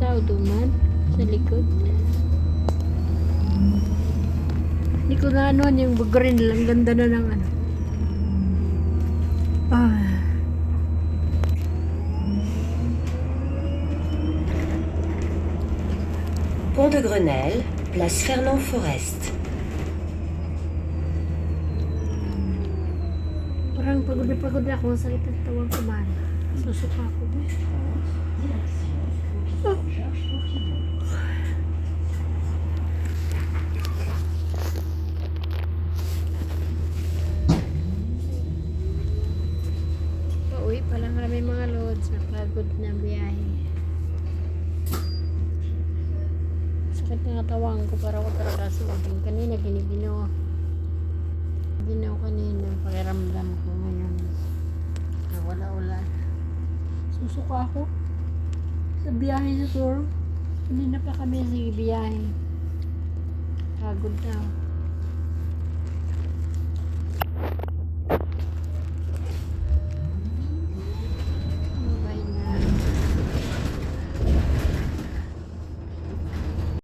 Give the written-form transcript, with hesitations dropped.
tao duman sa likod. Hindi ko na ano yung green lang. Ganda na ng ano. Pont de Grenelle, place Fernand Forest. Parang pagod na pagod ako. Sakit ang tawag ko man. Susuka ako. Pauwi pa lang kami mga lods. Napagod na biyahe. Sakit na katawan ko para ako talaga sumagin. Kanina giniginaw. Ginaw kanina. Pakiramdam ko ngayon. Wala ulan. Susuka ako sa biyahe sa tour. Hindi na pa kami sa biyahe. Pagod na.